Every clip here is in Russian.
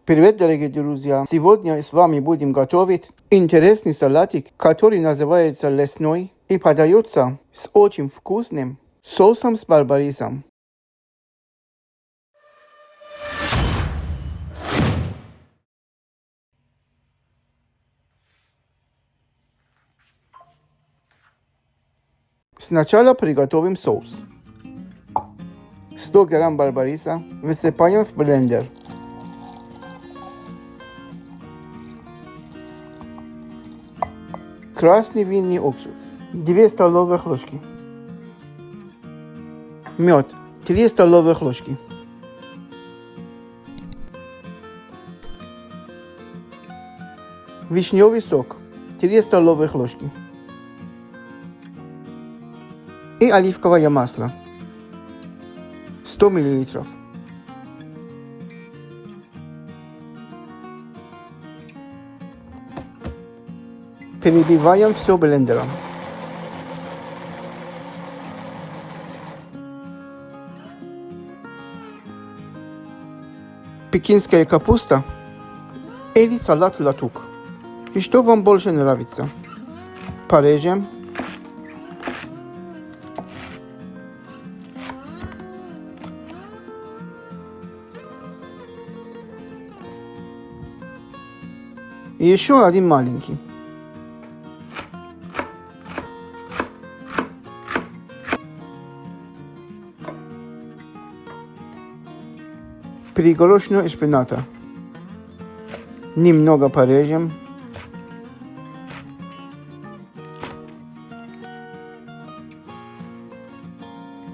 Привет, дорогие друзья! Сегодня с вами будем готовить интересный салатик, который называется лесной и подается с очень вкусным соусом с барбарисом. Сначала приготовим соус. 100 грамм барбариса высыпаем в блендер. Красный винный уксус 2 столовых ложки. Мед 3 столовых ложки. Вишневый сок 3 столовых ложки. И оливковое масло 100 мл. Перебиваем все блендером. Пекинская капуста или салат латук. И что вам больше нравится? Порежем. И еще один маленький. Пригоршню шпината. Немного порежем.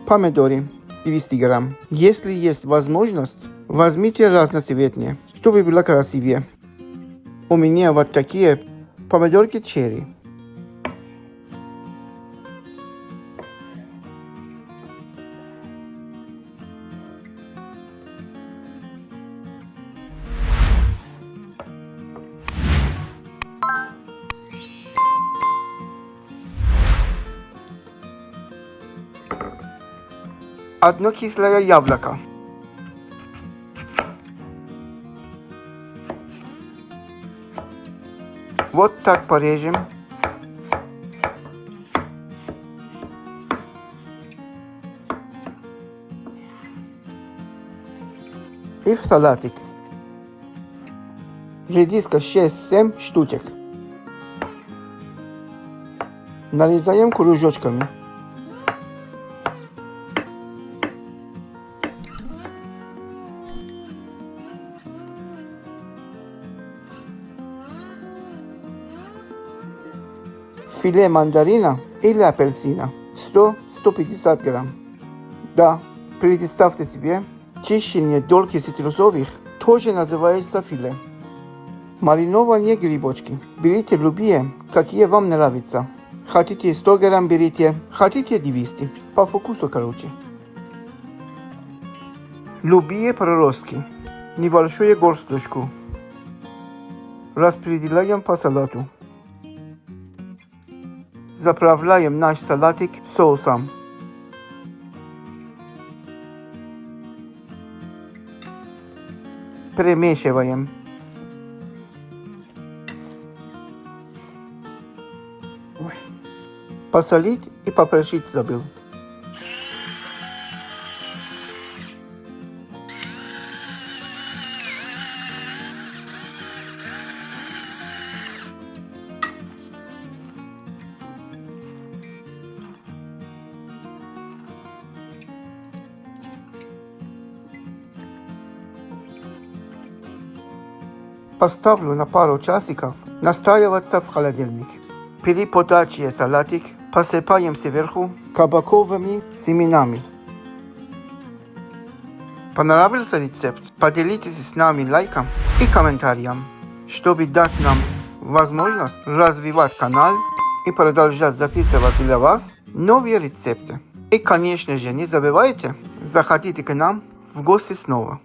Помидоры 200 грамм. Если есть возможность, возьмите разноцветные, чтобы было красивее. У меня вот такие помидорки черри. Одно кислое яблоко. Вот так порежем. И в салатик. Редиска 6-7 штучек. Нарезаем кружочками. Филе мандарина или апельсина 100-150 грамм. Да, представьте себе, чищение дольких цитрусовых тоже называется филе. Маринованные грибочки. Берите любые, какие вам нравятся. Хотите 100 грамм берите, хотите 200. По вкусу, короче. Любые проростки. Небольшую горсточку. Распределяем по салату. Заправляем наш салатик соусом. Перемешиваем. Посолить и поперчить забыл. Поставлю на пару часиков настаиваться в холодильник. При подаче салатик посыпаем сверху кабаковыми семенами. Понравился рецепт? Поделитесь с нами лайком и комментарием, чтобы дать нам возможность развивать канал и продолжать записывать для вас новые рецепты. И, конечно же, не забывайте заходить к нам в гости снова.